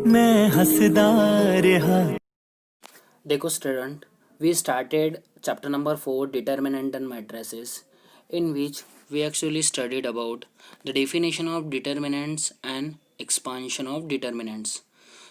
मैं हंसदा रहा। देखो student, we started chapter number 4 determinant and matrices, in which we actually studied about the definition of determinants and expansion of determinants.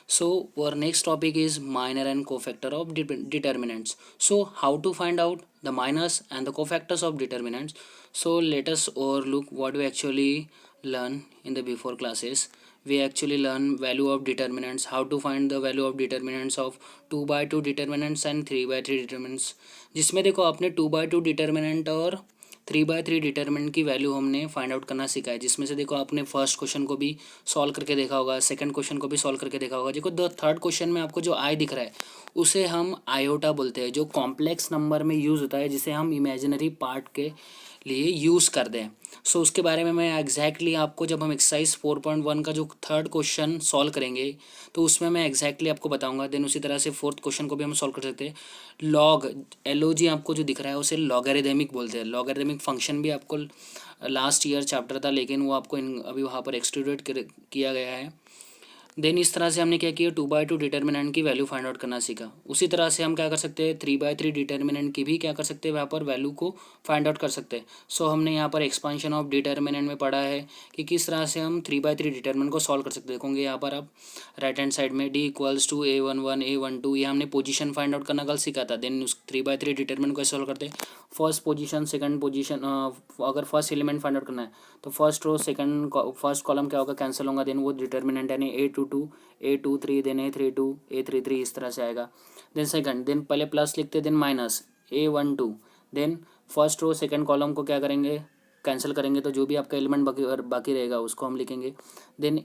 So our next topic is minor and cofactor of determinants. So how to find out the minors and the cofactors of determinants? So let us overlook what we actually learn in the before classes. We actually learn value of determinants, how to find the value of determinants of 2 by 2 determinants and 3 by 3 determinants, जिसमें देखो आपने 2 by 2 determinant और 3 by 3 determinant की value हमने find out करना सीखा है। जिसमें से देखो आपने फर्स्ट क्वेश्चन को भी सॉल्व करके देखा होगा, सेकंड क्वेश्चन को भी सॉल्व करके देखा होगा। देखो द थर्ड क्वेश्चन में आपको जो आई दिख रहा है उसे हम आयोटा बोलते हैं, जो कॉम्प्लेक्स नंबर में यूज़ होता है, जिसे हम इमेजिनरी पार्ट के लिए यूज़ कर दें। सो उसके बारे में मैं एग्जैक्टली आपको, जब हम एक्सरसाइज 4.1 का जो थर्ड क्वेश्चन सॉल्व करेंगे तो उसमें मैं एग्जैक्टली आपको बताऊंगा। देन उसी तरह से फोर्थ क्वेश्चन को भी हम सॉल्व कर सकते हैं। लॉग LOG आपको जो दिख रहा है उसे लॉगरिदमिक बोलते हैं। लॉगरिदमिक फंक्शन भी आपको लास्ट ईयर चैप्टर था, लेकिन वो आपको अभी वहाँ पर एक्सट्रूडेड किया गया है। देन इस तरह से हमने क्या किया, 2 by 2 डिटर्मिनेंट की वैल्यू फाइंड आउट करना सीखा। उसी तरह से हम क्या कर सकते हैं, 3 by 3 डिटर्मिनेंट की भी क्या कर सकते हैं, वहाँ पर वैल्यू को फाइंड आउट कर सकते हैं। सो हमने यहाँ पर एक्सपांशन ऑफ डिटर्मिनेंट में पढ़ा है कि किस तरह से हम 3 by 3 डिटर्मिनेंट को सॉल्व कर सकते हैं। देखोगे यहाँ पर आप राइट हैंड साइड में D = A11 A12, ये हमने पोजीशन फाइंड आउट करना कल सीखा था। देन उस 3 by 3 डिटर्मिनेंट को सॉल्व करते हैं। फर्स्ट पोजीशन, सेकंड पोजीशन, अगर फर्स्ट एलिमेंट फाइंड आउट करना है तो first row second first column क्या होगा, कैंसिल होगा। देन वो डिटर्मिनेंट यानी A22 A23, then A32 A33, इस तरह से आएगा। देन सेकंड, देन पहले प्लस लिखते, then minus A12, then first row second column को क्या करेंगे, कैंसिल करेंगे, तो जो भी आपका एलिमेंट बाकी रहेगा उसको हम लिखेंगे। देन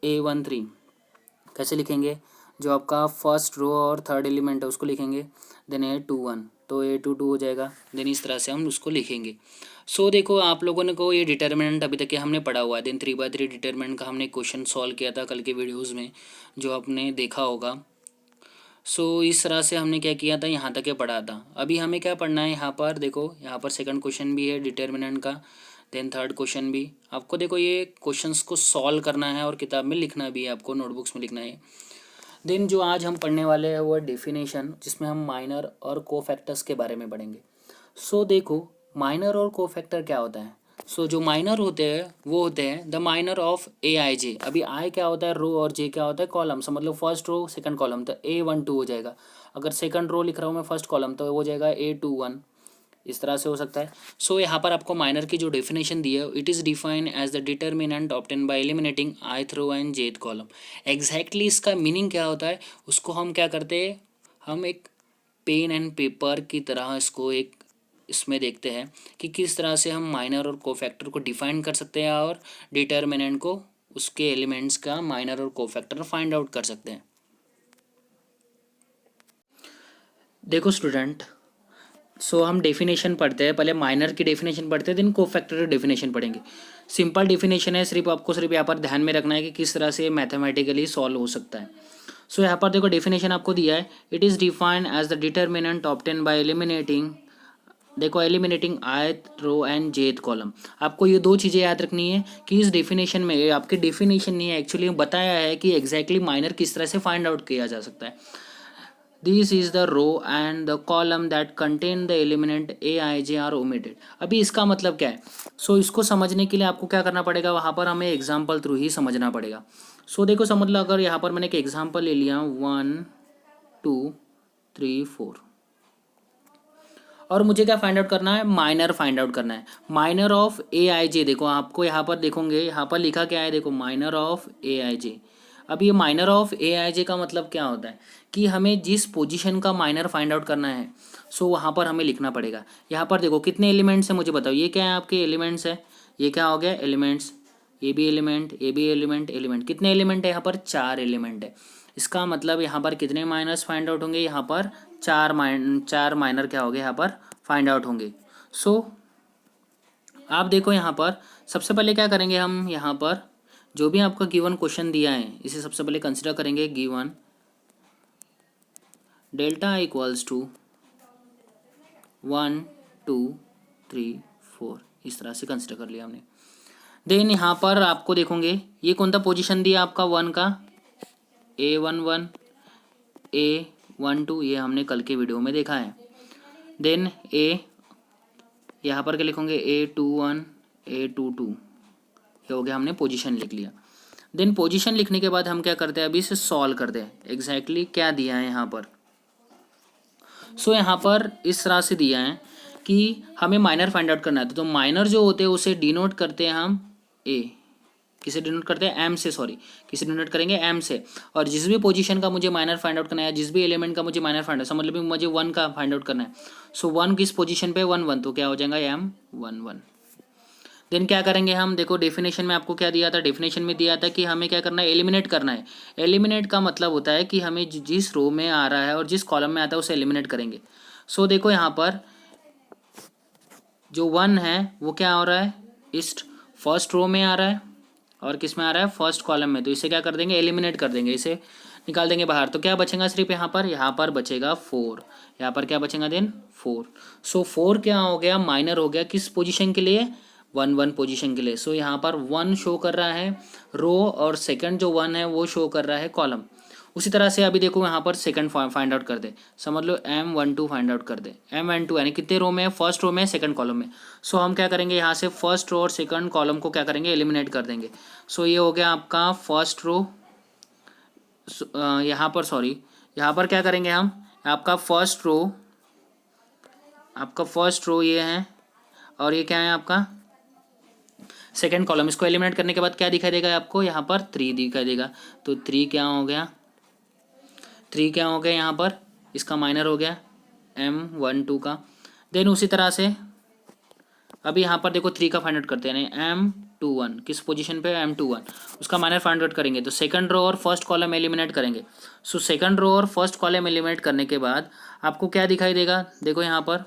A13 कैसे लिखेंगे, जो आपका फर्स्ट रो और थर्ड एलिमेंट है उसको लिखेंगे। देन A21, तो A22 हो जाएगा। देन इस तरह से हम उसको लिखेंगे। सो देखो आप लोगों ने को ये डिटर्मिनेंट अभी तक के हमने पढ़ा हुआ है। देन 3 by 3 डिटर्मिनेंट का हमने क्वेश्चन सॉल्व किया था कल के वीडियोज़ में, जो आपने देखा होगा। सो इस तरह से हमने क्या किया था, यहाँ तक के पढ़ा था। अभी हमें क्या पढ़ना है, यहाँ पर देखो, यहाँ पर सेकंड क्वेश्चन भी है डिटर्मिनेंट का। देन थर्ड क्वेश्चन भी आपको देखो, ये क्वेश्चंस को सॉल्व करना है और किताब में लिखना भी है, आपको नोटबुक्स में लिखना है। देन जो आज हम पढ़ने वाले हैं वो डेफिनेशन, जिसमें हम माइनर और कोफैक्टर्स के बारे में पढ़ेंगे। सो देखो माइनर और कोफैक्टर क्या होता है। सो जो माइनर होते हैं वो होते हैं द माइनर ऑफ AIJ। अभी आई क्या होता है, रो, और जे क्या होता है, कॉलम। सो मतलब फर्स्ट रो सेकंड कॉलम, तो A12 हो जाएगा। अगर सेकंड रो लिख रहा हूँ मैं फर्स्ट कॉलम, तो वो हो जाएगा A21, इस तरह से हो सकता है। सो यहाँ पर आपको माइनर की जो डेफिनेशन दी है, it is defined as the determinant obtain by eliminating ith row and jth column. Exactly इसका मीनिंग क्या होता है, उसको हम क्या करते हैं, हम एक पेन एंड पेपर की तरह इसको एक इसमें देखते हैं कि किस तरह से हम माइनर और कोफैक्टर को डिफाइन कर सकते हैं और डिटर्मिनेंट को, उसके एलिमेंट्स का माइनर और कोफैक्टर फाइंड आउट कर सकते हैं। देखो स्टूडेंट, सो हम डेफिनेशन पढ़ते हैं, पहले माइनर की डेफिनेशन पढ़ते हैं, देन कोफैक्टर की डेफिनेशन पढ़ेंगे। सिंपल डेफिनेशन है, सिर्फ आपको सिर्फ यहाँ पर ध्यान में रखना है कि किस तरह से मैथमेटिकली सॉल्व हो सकता है। सो यहाँ पर देखो डेफिनेशन आपको दिया है, it is defined as the determinant obtain by eliminating, देखो eliminating ith row and jth column. आपको ये दो चीज़ें याद रखनी है कि इस डेफिनेशन में, ये आपकी डेफिनेशन नहीं है, एक्चुअली बताया है कि एग्जैक्टली माइनर किस तरह से फाइंड आउट किया जा सकता है। This is the row and the column that contain the element AIJ are omitted. अभी इसका मतलब क्या है, सो इसको समझने के लिए आपको क्या करना पड़ेगा, वहाँ पर हमें एग्जाम्पल थ्रू ही समझना पड़ेगा। सो देखो समझ लो, अगर यहाँ पर मैंने एक एग्जाम्पल ले लिया 1 2 3 4, और मुझे क्या फाइंड आउट करना है, माइनर फाइंड आउट करना है। माइनर ऑफ AIJ, देखो आपको यहाँ पर देखोगे, यहाँ पर लिखा क्या है, देखो माइनर ऑफ AIJ। अब ये माइनर ऑफ AIJ का मतलब क्या होता है कि हमें जिस पोजीशन का माइनर फाइंड आउट करना है, सो वहाँ पर हमें लिखना पड़ेगा। यहाँ पर देखो कितने एलिमेंट्स हैं मुझे बताओ, ये क्या है आपके एलिमेंट्स है, ये क्या हो गया एलिमेंट्स, ये भी एलिमेंट, ये भी एलिमेंट, एलिमेंट कितने एलिमेंट है, यहाँ पर 4 एलिमेंट है। इसका मतलब यहाँ पर कितने माइनस फाइंड आउट होंगे, यहाँ पर चार माइनर क्या हो गए यहाँ पर फाइंड आउट होंगे। सो आप देखो यहाँ पर सबसे पहले क्या करेंगे, हम यहाँ पर जो भी आपका गिवन क्वेश्चन दिया है इसे सबसे पहले कंसिडर करेंगे। गिवन डेल्टा इक्वल्स टू 1 2 3 4, इस तरह से कंसिडर कर लिया हमने। देन यहाँ पर आपको देखोगे ये कौन सा पोजीशन दिया आपका 1 का, A11 A12 ये हमने कल के वीडियो में देखा है। देन ए यहाँ पर क्या लिखोगे A21 A22, ये हो गया, हमने पोजीशन लिख लिया। देन पोजीशन लिखने के बाद हम क्या करते हैं, अभी इसे सॉल्व करते हैं। एग्जैक्टली क्या दिया है यहाँ पर, सो यहाँ पर इस तरह से दिया है कि हमें माइनर फाइंड आउट करना है। तो माइनर जो होते हैं उसे डिनोट करते हैं हम ए, किसे डिनोट करते हैं, एम से, सॉरी किसे डिनोट करेंगे, एम से। और जिस भी पोजीशन का मुझे माइनर फाइंड आउट करना है, जिस भी एलिमेंट का मुझे माइनर फाइंड आउट, मतलब मुझे 1 का फाइंड आउट करना है, सो 1 किस पोजीशन पे, 1 1, तो क्या हो जाएगा M11। देन क्या करेंगे हम, देखो डेफिनेशन में आपको क्या दिया था, डेफिनेशन में दिया था कि हमें क्या करना है, एलिमिनेट करना है। एलिमिनेट का मतलब होता है कि हमें जिस रो में आ रहा है और जिस कॉलम में आता है उसे एलिमिनेट करेंगे। सो देखो यहाँ पर जो 1 है वो क्या हो रहा है, इस फर्स्ट रो में आ रहा है और किस में आ रहा है, फर्स्ट कॉलम में। तो इसे क्या कर देंगे, एलिमिनेट कर देंगे, इसे निकाल देंगे बाहर। तो क्या बचेगा सिर्फ यहाँ पर बचेगा 4, यहाँ पर क्या बचेगा देन 4। सो 4 क्या हो गया, माइनर हो गया, किस पोजीशन के लिए, 1 1 पोजीशन के लिए। सो यहाँ पर 1 शो कर रहा है रो और सेकंड जो 1 है वो शो कर रहा है कॉलम। उसी तरह से अभी देखो यहाँ पर सेकंड फाइंड आउट कर दे, समझ लो M12 फाइंड आउट कर दे। M12 यानी कितने रो में है, फर्स्ट रो में, सेकंड कॉलम में। सो हम क्या करेंगे, यहाँ से फर्स्ट रो और सेकंड कॉलम को क्या करेंगे, एलिमिनेट कर देंगे। सो ये हो गया आपका फर्स्ट रो, यहाँ पर सॉरी, यहाँ पर क्या करेंगे हम, आपका फर्स्ट रो ये है और ये क्या है आपका सेकंड कॉलम। इसको एलिमिनेट करने के बाद क्या दिखाई देगा आपको, यहाँ पर 3 दिखाई देगा। तो 3 क्या हो गया, 3 क्या हो गया यहाँ पर, इसका माइनर हो गया M12 का। देन उसी तरह से अभी यहाँ पर देखो 3 का फाइंड आउट करते हैं, M21 किस पोजीशन पे, M21 उसका माइनर फाइंड आउट करेंगे। तो सेकंड रो और फर्स्ट कॉलम एलिमिनेट करेंगे। सो सेकंड रो और फर्स्ट कॉलम एलिमिनेट करने के बाद आपको क्या दिखाई देगा, देखो यहाँ पर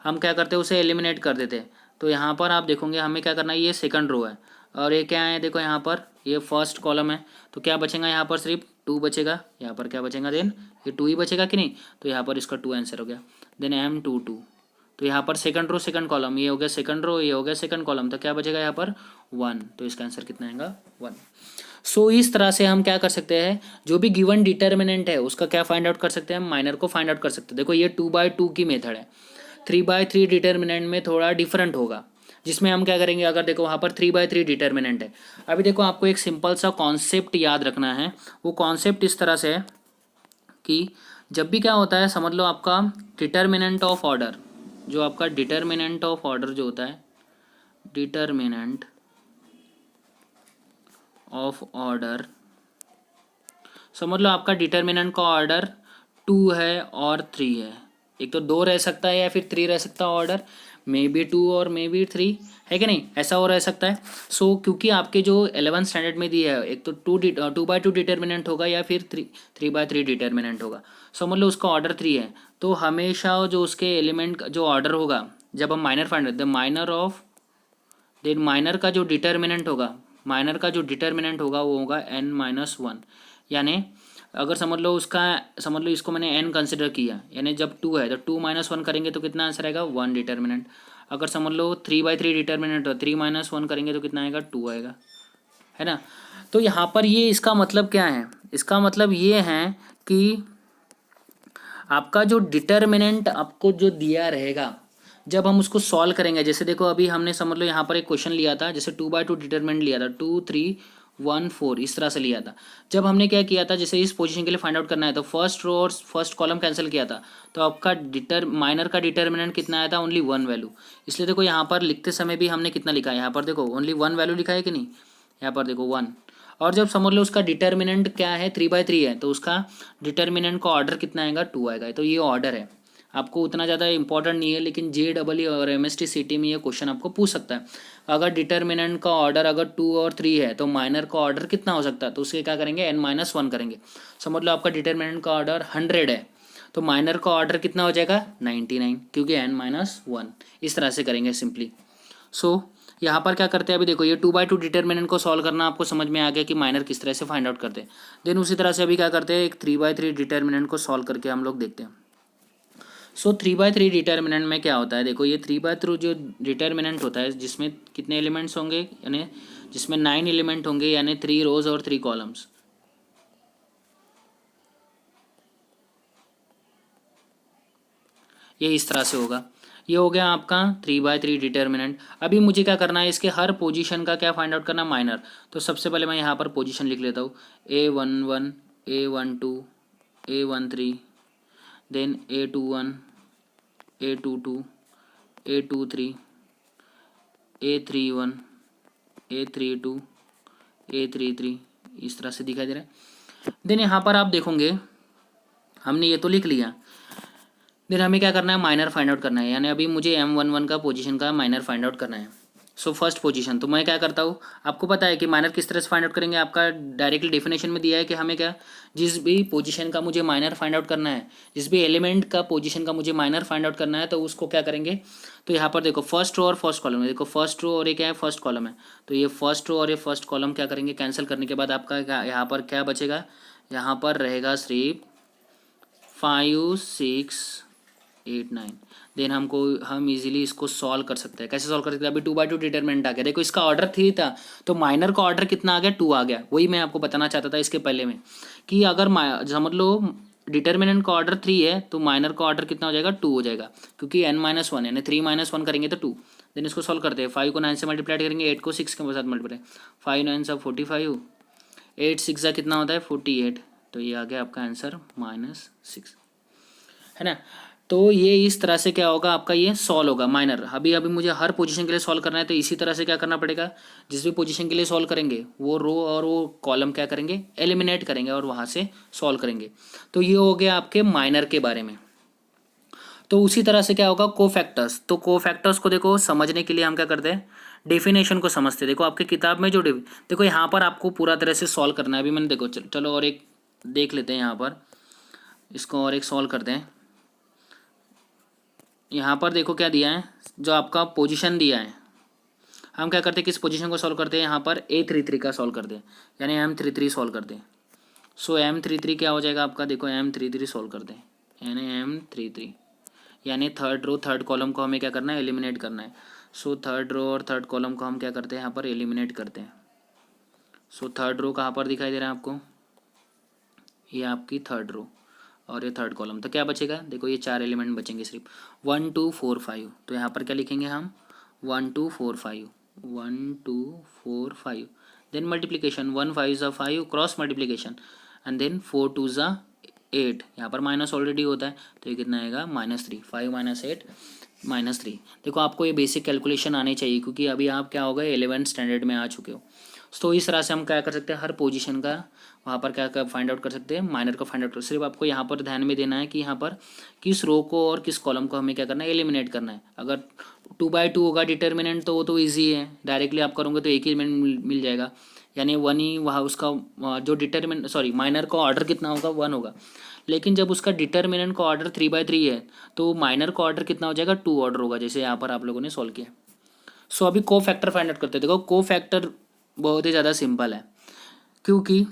हम क्या करते हैं, उसे एलिमिनेट कर देते हैं। तो यहाँ पर आप देखोगे हमें क्या करना है, ये सेकंड रो है और ये क्या है, देखो यहाँ पर ये फर्स्ट कॉलम है। तो क्या बचेगा यहाँ पर, सिर्फ 2 बचेगा। यहाँ पर क्या बचेगा देन, ये 2 ही बचेगा कि नहीं, तो यहाँ पर इसका 2 आंसर हो गया। देन M22, तो यहाँ पर सेकंड रो सेकंड कॉलम, ये हो गया सेकंड रो, ये हो गया सेकंड कॉलम, तो क्या बचेगा यहाँ पर 1, तो इसका आंसर कितना आएगा 1। सो इस तरह से हम क्या कर सकते हैं, जो भी गिवन डिटर्मिनेंट है उसका क्या फाइंड आउट कर सकते हैं, हम माइनर को फाइंड आउट कर सकते हैं। देखो ये 2/2 की मेथड है, 3/3 डिटर्मिनेंट में थोड़ा डिफरेंट होगा, जिसमें हम क्या करेंगे, अगर देखो वहाँ पर 3/3 डिटर्मिनेंट है। अभी देखो आपको एक सिंपल सा कॉन्सेप्ट याद रखना है। वो कॉन्सेप्ट इस तरह से है कि जब भी क्या होता है, समझ लो आपका डिटर्मिनेंट ऑफ ऑर्डर, जो आपका डिटर्मिनेंट ऑफ ऑर्डर जो होता है, डिटर्मिनेंट ऑफ ऑर्डर, समझ लो आपका डिटर्मिनेंट का ऑर्डर 2 है और 3 है। एक तो 2 रह सकता है या फिर 3 रह सकता है ऑर्डर, मे बी 2 और मे बी 3, है कि नहीं, ऐसा हो रह सकता है। सो क्योंकि आपके जो 11th स्टैंडर्ड में दिया है, एक तो 2/2 डिटर्मिनेंट होगा या फिर 3/3 डिटर्मिनेंट होगा। समझ लो उसका ऑर्डर 3 है, तो हमेशा जो उसके एलिमेंट जो ऑर्डर होगा, जब हम माइनर फाइंड करते हैं, माइनर का जो डिटर्मिनेंट होगा, वो होगा N-1। यानी अगर समझ लो इसको मैंने n कंसिडर किया, यानी जब 2 है तो 2 - 1 करेंगे तो कितना आंसर आएगा 1 डिटर्मिनेंट। अगर समझ लो 3/3 डिटर्मिनेंट हो, 3 - 1 करेंगे तो कितना आएगा 2 आएगा, है ना। तो यहाँ पर ये इसका मतलब क्या है, इसका मतलब ये है कि आपका जो डिटर्मिनेंट आपको जो दिया रहेगा, जब हम उसको सॉल्व करेंगे, जैसे देखो अभी हमने समझ लो यहाँ पर एक क्वेश्चन लिया था, जैसे 2/2 डिटर्मिनेंट लिया था, 2 3 1 4 इस तरह से लिया था। जब हमने क्या किया था, जैसे इस पोजीशन के लिए फाइंड आउट करना है तो फर्स्ट रो और फर्स्ट कॉलम कैंसिल किया था, तो आपका माइनर का डिटर्मिनेंट कितना आया था, ओनली 1 वैल्यू। इसलिए देखो यहाँ पर लिखते समय भी हमने कितना लिखा है, यहाँ पर देखो ओनली 1 वैल्यू लिखा है कि नहीं, यहाँ पर देखो 1। और जब समझ लो उसका डिटर्मिनेंट क्या है, 3/3 है, तो उसका डिटर्मिनेंट का ऑर्डर कितना आएगा, 2 आएगा। तो ये ऑर्डर है, आपको उतना ज़्यादा इंपॉर्टेंट नहीं है, लेकिन JEE और MST CT में ये क्वेश्चन आपको पूछ सकता है। अगर डिटर्मिनेंट का ऑर्डर अगर 2 और 3 है तो माइनर का ऑर्डर कितना हो सकता है, तो उसके क्या करेंगे, N-1 करेंगे। समझ लो आपका डिटर्मिनेंट का ऑर्डर 100 है, तो माइनर का ऑर्डर कितना हो जाएगा 99, क्योंकि N-1 इस तरह से करेंगे सिंपली। सो यहाँ पर क्या करते हैं, अभी देखो ये 2/2 डिटर्मिनेंट को सॉल्व करना आपको समझ में आ गया कि माइनर किस तरह से फाइंड आउट करते हैं। देन उसी तरह से अभी क्या करते हैं, एक 3/3 डिटर्मिनेंट को सॉल्व करके हम लोग देखते हैं। सो 3/3 डिटर्मिनेंट में क्या होता है, देखो ये 3/3 जो डिटर्मिनेंट होता है, जिसमें कितने एलिमेंट्स होंगे, यानी जिसमें 9 एलिमेंट होंगे, यानी 3 रोज और 3 कॉलम्स। ये इस तरह से होगा। ये हो गया आपका 3/3 डिटर्मिनेंट। अभी मुझे क्या करना है, इसके हर पोजीशन का क्या फाइंड आउट करना, माइनर। तो सबसे पहले मैं यहाँ पर पोजीशन लिख लेता हूँ, A11 A12 A13, then A21 A22 A23 A31 A32 A33, इस तरह से दिखाई दे रहा है। देन यहाँ पर आप देखोगे हमने ये तो लिख लिया, देन हमें क्या करना है, माइनर फाइंड आउट करना है, यानी अभी मुझे M11 का पोजीशन का माइनर फाइंड आउट करना है। सो फर्स्ट पोजीशन, तो मैं क्या करता हूँ, आपको पता है कि माइनर किस तरह से फाइंड आउट करेंगे, आपका डायरेक्टली डेफिनेशन में दिया है कि हमें क्या, जिस भी पोजीशन का मुझे माइनर फाइंड आउट करना है, जिस भी एलिमेंट का पोजीशन का मुझे माइनर फाइंड आउट करना है, तो उसको क्या करेंगे, तो यहाँ पर देखो फर्स्ट रो और फर्स्ट कॉलम है, देखो फर्स्ट रो और ये क्या है, फर्स्ट कॉलम है, तो ये फर्स्ट रो और ये फर्स्ट कॉलम क्या करेंगे, कैंसिल करने के बाद आपका यहाँ पर क्या बचेगा, यहाँ पर रहेगा सिर्फ 5 6 8 9। देन हम इजीली इसको सॉल्व कर सकते हैं। कैसे सॉल्व कर सकते हैं, अभी 2/2 डिटरमिनेंट आ गया, देखो इसका ऑर्डर 3 था, तो माइनर का ऑर्डर कितना आ गया, 2 आ गया। वही मैं आपको बताना चाहता था इसके पहले में, कि अगर समझ लो डिटरमिनेंट का ऑर्डर 3 है, तो माइनर का ऑर्डर कितना हो जाएगा, 2 हो जाएगा, क्योंकि n-1 यानी 3 - 1 करेंगे तो 2। देन इसको सॉल्व करते हैं, 5 को 9 से मल्टीप्लाई करेंगे, 8 को 6 के साथ मल्टीप्लाई, 5 9 सा 45, 8 6 का कितना होता है 48, तो ये आ गया आपका आंसर -6, है ना। तो ये इस तरह से क्या होगा, आपका ये सॉल्व होगा माइनर। अभी मुझे हर पोजीशन के लिए सॉल्व करना है, तो इसी तरह से क्या करना पड़ेगा, जिस भी पोजीशन के लिए सॉल्व करेंगे वो रो और वो कॉलम क्या करेंगे, एलिमिनेट करेंगे और वहाँ से सॉल्व करेंगे। तो ये हो गया आपके माइनर के बारे में। तो उसी तरह से क्या होगा, कोफैक्टर्स। तो कोफैक्टर्स को देखो समझने के लिए हम क्या करते हैं, डेफिनेशन को समझते हैं। देखो आपके किताब में जो देखो यहाँ पर आपको पूरा तरह से सॉल्व करना है। अभी मैंने देखो चलो और एक देख लेते हैं, यहाँ पर इसको और एक सॉल्व करते हैं। यहाँ पर देखो क्या दिया है, जो आपका पोजीशन दिया है, हम क्या करते हैं, किस पोजीशन को सॉल्व करते हैं, यहाँ पर A33 का सॉल्व करते हैं, यानी M33 सॉल्व करते हैं। सो M33 क्या हो जाएगा आपका, देखो M33 सॉल्व करते हैं, यानी M33 यानी थर्ड रो थर्ड कॉलम को हमें क्या करना है, एलिमिनेट करना है। सो थर्ड रो और थर्ड कॉलम को हम क्या करते हैं, यहाँ पर एलिमिनेट करते हैं। सो थर्ड रो कहाँ पर दिखाई दे रहा है आपको, ये आपकी थर्ड रो और ये थर्ड कॉलम, तो क्या बचेगा, देखो ये 4 एलिमेंट बचेंगे सिर्फ, 1 2 4 5। तो यहाँ पर क्या लिखेंगे हम, 1 2 4 5 1 2 4 5। देन मल्टीप्लीकेशन, 1 5 ज़ा 5 क्रॉस मल्टीप्लीकेशन, एंड देन 4 2 ज़ा 8। यहाँ पर माइनस ऑलरेडी होता है, तो ये कितना आएगा -3, 5 - 8 -3। देखो आपको ये बेसिक कैलकुलेशन आनी चाहिए, क्योंकि अभी आप क्या हो गए 11th स्टैंडर्ड में आ चुके हो। तो इस तरह से हम क्या कर सकते हैं, हर पोजीशन का वहाँ पर क्या फाइंड आउट कर सकते हैं, माइनर का फाइंड आउट कर। सिर्फ आपको यहाँ पर ध्यान में देना है कि यहाँ पर किस रो को और किस कॉलम को हमें क्या करना है, एलिमिनेट करना है। अगर 2/2 होगा डिटर्मिनेंट, तो वो तो ईजी है, डायरेक्टली आप करोगे तो एक ही एलिमेंट मिल जाएगा, यानी 1 ही वहाँ उसका जो माइनर का ऑर्डर कितना होगा, 1 होगा। लेकिन जब उसका डिटर्मिनेंट का ऑर्डर 3/3 है, तो माइनर का ऑर्डर कितना हो जाएगा, 2 ऑर्डर होगा, जैसे यहाँ पर आप लोगों ने सॉल्व किया। सो अभी को फैक्टर फाइंड आउट करते हैं। देखो को फैक्टर बहुत ही ज़्यादा सिंपल है, क्योंकि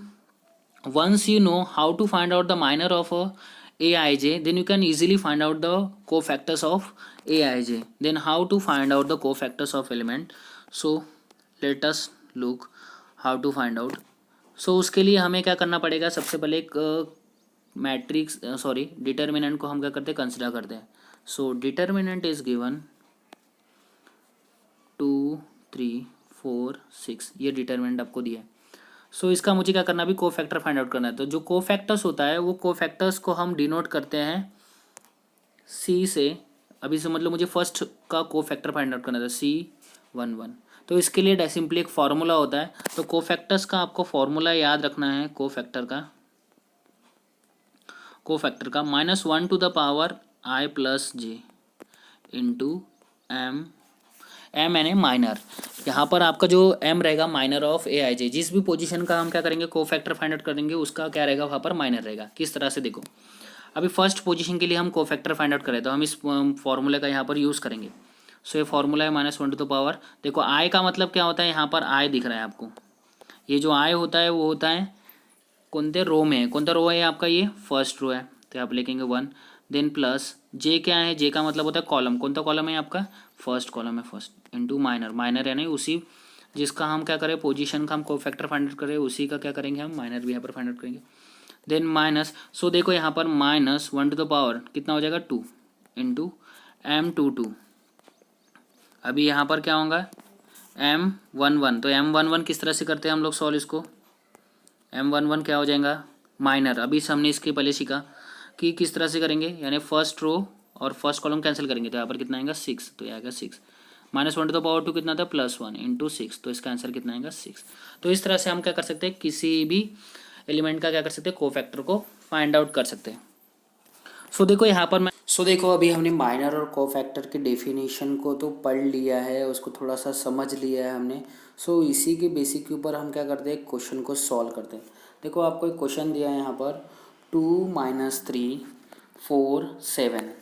once you know how to find out the minor of aij, then you can easily find out the cofactors of aij. Then how to find out the cofactors of element, so let us look how to find out. So उसके लिए हमें क्या करना पड़ेगा, सबसे पहले एक matrix determinant को हम क्या करते हैं, कंसिडर करते हैं। सो डिटर्मिनेंट इज गिवन 2 3 4 6, ये डिटर्मिनेंट आपको दिया है। सो इसका मुझे क्या करना, भी कोफैक्टर फाइंड आउट करना है। तो जो कोफैक्टर्स होता है, वो कोफैक्टर्स को हम डिनोट करते हैं C से। अभी समझ लो मुझे फर्स्ट का कोफैक्टर फाइंड आउट करना था, C11। तो इसके लिए सिंपली एक फार्मूला होता है। तो कोफैक्टर्स का आपको फार्मूला याद रखना है, कोफैक्टर का -1 to the power I + j into m यानी माइनर। यहाँ पर आपका जो m रहेगा माइनर ऑफ aij, जिस भी पोजीशन का हम क्या करेंगे, कोफैक्टर फाइंड आउट करेंगे, उसका क्या रहेगा, वहाँ पर माइनर रहेगा। किस तरह से, देखो अभी फर्स्ट पोजीशन के लिए हम कोफैक्टर फाइंड आउट करें, तो हम इस फॉर्मूले का यहाँ पर यूज़ करेंगे। सो ये फॉर्मूला है -1 to the power। देखो i का मतलब क्या होता है, यहाँ पर i दिख रहा है आपको, ये जो i होता है वो होता है कौनते रो में है, कौन सा रो है आपका, ये फर्स्ट रो है, तो आप लिखेंगे 1। देन प्लस जे क्या है, जे का मतलब होता है कॉलम, कौन सा कॉलम है आपका, फर्स्ट कॉलम है, फर्स्ट इंटू माइनर यानी उसी जिसका हम क्या करें, पोजीशन का हम कोफैक्टर फाइंड आउट करें, उसी का क्या करेंगे हम, माइनर भी यहाँ पर फाइंड आउट करेंगे। देन माइनस, सो देखो यहाँ पर -1 to the power कितना हो जाएगा, 2। Into M22। अभी यहाँ पर क्या होगा M11, तो M11 किस तरह से करते हैं हम लोग सॉल्व इसको, M11 क्या हो जाएगा माइनर। अभी हमने इसके पहले सीखा कि किस तरह से करेंगे, यानी फर्स्ट रो और फर्स्ट कॉलम कैंसिल करेंगे, तो यहाँ पर कितना आएगा 6, तो ये आएगा 6 -1 कितना था +1 इंटू 6, तो इसका आंसर कितना आएगा 6। तो इस तरह से हम क्या कर सकते हैं, किसी भी एलिमेंट का क्या कर सकते हैं, कोफैक्टर को फाइंड आउट कर सकते हैं। देखो अभी हमने माइनर और कोफैक्टर की डेफिनेशन को तो पढ़ लिया है, उसको थोड़ा सा समझ लिया है हमने। इसी के बेसिक के ऊपर हम क्या करते हैं, क्वेश्चन को सॉल्व करते हैं। देखो आपको एक क्वेश्चन दिया है यहाँ पर 2 - 3 4 7।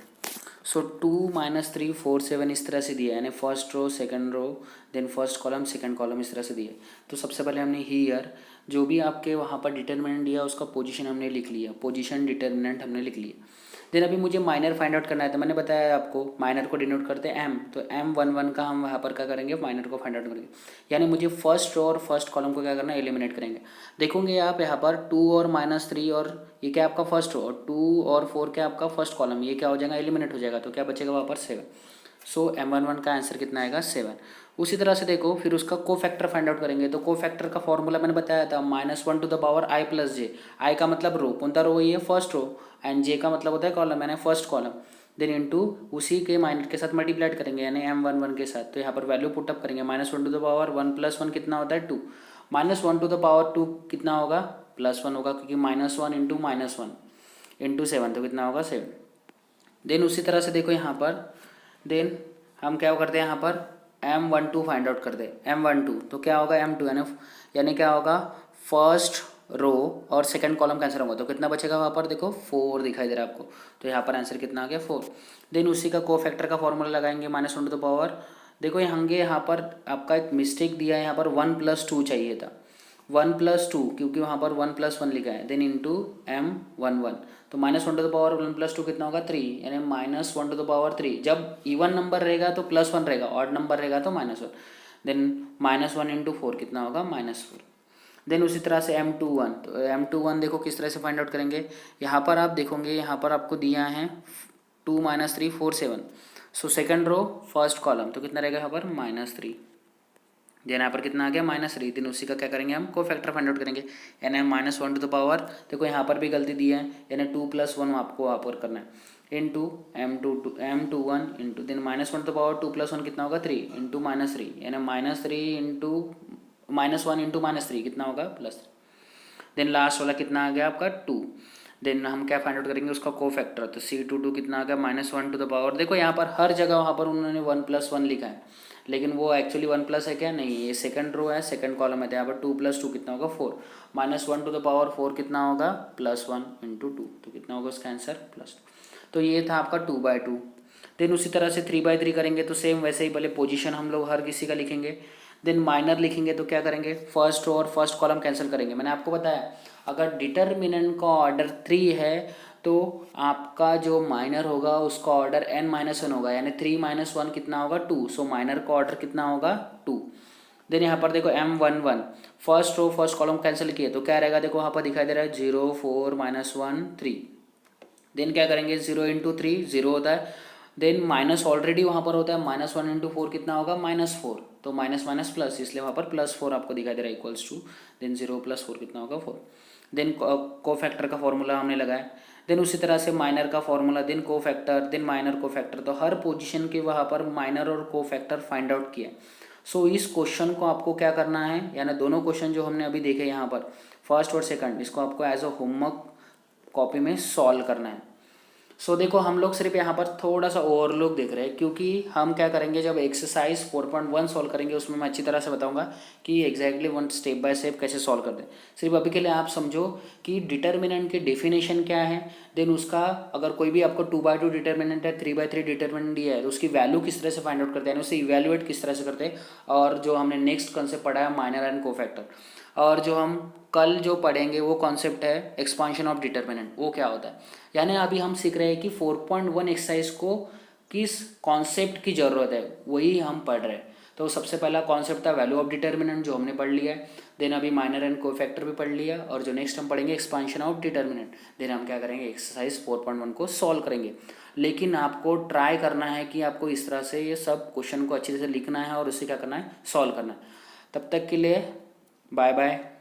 2 - 3 4 7 इस तरह से दिया है, यानी first row second row then first column second column इस तरह से दिया है। तो सबसे पहले हमने हीयर जो भी आपके वहाँ पर डिटर्मिनेंट दिया उसका पोजीशन हमने लिख लिया, पोजीशन डिटर्मिनेंट हमने लिख लिया। देन अभी मुझे माइनर फाइंड आउट करना है, तो मैंने बताया आपको माइनर को डिनोट करते हैं M, तो M11 का हम वहाँ पर क्या करेंगे, माइनर को फाइंड आउट करेंगे। यानी मुझे फर्स्ट रो और फर्स्ट कॉलम को क्या करना है, एलिमिनेट करेंगे। देखोगे आप यहाँ पर 2 और -3 और ये क्या आपका फर्स्ट रो और 2 और 4 क्या आपका फर्स्ट कॉलम, ये क्या हो जाएगा, एलिमिनेट हो जाएगा। तो क्या बचेगा वहाँ पर 7। M11 का आंसर कितना आएगा 7। उसी तरह से देखो फिर उसका कोफैक्टर फाइंड आउट करेंगे, तो कोफैक्टर का फॉर्मूला मैंने बताया था -1 I का मतलब रो, कौन सा रो ये फर्स्ट रो, एंड J का मतलब होता है कॉलम, यानी फर्स्ट कॉलम। देन इंटू उसी के माइनर के साथ मल्टीप्लाइड करेंगे, यानी M11 के साथ। तो यहाँ पर वैल्यू पुटअप करेंगे, -1 + 1 कितना होता है 2, -1 + 2 कितना होगा +1 होगा, क्योंकि -1 इंटू -1 इंटू 7 तो कितना होगा 7। देन उसी तरह से देखो यहाँ पर, देन हम क्या करते हैं यहाँ पर M12 फाइंड आउट करते हैं। M12 तो क्या होगा M2, यानी क्या होगा फर्स्ट रो और सेकंड कॉलम कैंसिल होगा, तो कितना बचेगा वहाँ पर देखो 4 दिखाई दे रहा है आपको। तो यहाँ पर आंसर कितना आ गया 4। देन उसी का कोफैक्टर का फॉर्मूला लगाएंगे, -1 देखो यहाँ पर आपका एक मिस्टेक दिया है, यहाँ पर 1 + 2 चाहिए था, 1 + 2 क्योंकि वहाँ पर 1 + 1 लिखा है। देन इंटू M11 तो -1 + 2 कितना होगा 3, यानी -1 / 3। जब इवन नंबर रहेगा तो +1 रहेगा, ऑड नंबर रहेगा तो -1। देन -1 × 4 कितना होगा -4। देन उसी तरह से M21, तो M21 देखो किस तरह से फाइंड आउट करेंगे। यहाँ पर आप देखोगे, यहाँ पर आपको दिया है 2 - 3 4 7। सेकंड रो फर्स्ट कॉलम तो कितना रहेगा यहाँ पर -3। देन यहाँ पर कितना आ गया -3। देन उसी का क्या करेंगे, हम कोफैक्टर फाइंड आउट करेंगे, यानी -1 देखो यहाँ पर भी गलती दी है, यानी 2 + 1 आपको वहाँ पर करना है इंटू M21 इंटू देन -1 2 + 1 कितना होगा 3 इंटू -3, यानी -3 इंटू -1 इंटू -3 कितना होगा +3। देन लास्ट वाला कितना आ गया आपका 2। देन हम क्या फाइंड आउट करेंगे उसका कोफैक्टर, तो C22 कितना आ गया -1 देखो यहाँ पर हर जगह वहाँ पर उन्होंने 1 + 1 लिखा है, लेकिन वो एक्चुअली 1 प्लस है क्या, नहीं, ये सेकंड रो है सेकंड कॉलम है, तो यहाँ पर 2 + 2 कितना होगा 4, -1 4 कितना होगा +1 इंटू 2, तो कितना होगा उसका आंसर +2। तो ये था आपका 2/2। देन उसी तरह से 3/3 करेंगे, तो सेम वैसे ही पहले पोजीशन हम लोग हर किसी का लिखेंगे। देन माइनर लिखेंगे तो क्या करेंगे, फर्स्ट रो और फर्स्ट कॉलम कैंसिल करेंगे। मैंने आपको बताया अगर डिटर्मिनेंट का ऑर्डर 3 है तो आपका जो माइनर होगा उसका ऑर्डर n-1 होगा, यानी 3 - 1 कितना होगा 2। माइनर का ऑर्डर कितना होगा 2। देन यहाँ पर देखो M11 first row first column cancel किए तो क्या रहेगा, देखो वहाँ पर दिखाई दे रहा है 0 4 -1 3। देन क्या करेंगे 0 × 3 0 होता है, देन माइनस ऑलरेडी वहाँ पर होता है, -1 × 4 कितना होगा -4, तो माइनस माइनस प्लस, इसलिए वहाँ पर +4 आपको दिखाई दे रहा है इक्वल्स टू, देन 0 + 4 कितना होगा 4। देन कोफैक्टर का फॉर्मूला हमने लगाया। देन उसी तरह से माइनर का formula, then cofactor, then minor cofactor, तो हर पोजीशन के वहाँ पर माइनर और कोफैक्टर फाइंड आउट किया। इस क्वेश्चन को आपको क्या करना है, यानी दोनों क्वेश्चन जो हमने अभी देखे यहाँ पर फर्स्ट और सेकंड, इसको आपको एज अ होमवर्क कॉपी में सॉल्व करना है। देखो हम लोग सिर्फ यहाँ पर थोड़ा सा ओवरलुक देख रहे हैं, क्योंकि हम क्या करेंगे जब एक्सरसाइज 4.1 सॉल्व करेंगे उसमें मैं अच्छी तरह से बताऊंगा कि exactly one step by step कैसे सॉल्व करते हैं। सिर्फ अभी के लिए आप समझो कि डिटर्मिनेंट की डेफिनेशन क्या है, देन उसका अगर कोई भी आपको 2/2 डिटर्मिनेंट है 3/3 डिटर्मिनेंट दिया है तो उसकी वैल्यू किस तरह से फाइंड आउट करते हैं, उसे इवेल्युएट किस तरह से करते हैं, और जो हमने नेक्स्ट कॉन्सेप्ट पढ़ा है माइनर एंड कोफैक्टर, और जो हम कल जो पढ़ेंगे वो कॉन्सेप्ट है एक्सपांशन ऑफ डिटर्मिनेंट, वो क्या होता है। यानी अभी हम सीख रहे हैं कि 4.1 एक्सरसाइज को किस कॉन्सेप्ट की ज़रूरत है वही हम पढ़ रहे हैं। तो सबसे पहला कॉन्सेप्ट था वैल्यू ऑफ डिटर्मिनेंट जो हमने पढ़ लिया है। देन अभी माइनर एंड कोफैक्टर भी पढ़ लिया, और जो नेक्स्ट हम पढ़ेंगे एक्सपांशन ऑफ डिटर्मिनेंट। देन हम क्या करेंगे, एक्सरसाइज 4.1 को सॉल्व करेंगे। लेकिन आपको ट्राई करना है कि आपको इस तरह से ये सब क्वेश्चन को अच्छी तरह से लिखना है और उससे क्या करना है, सॉल्व करना है। तब तक के लिए बाय बाय।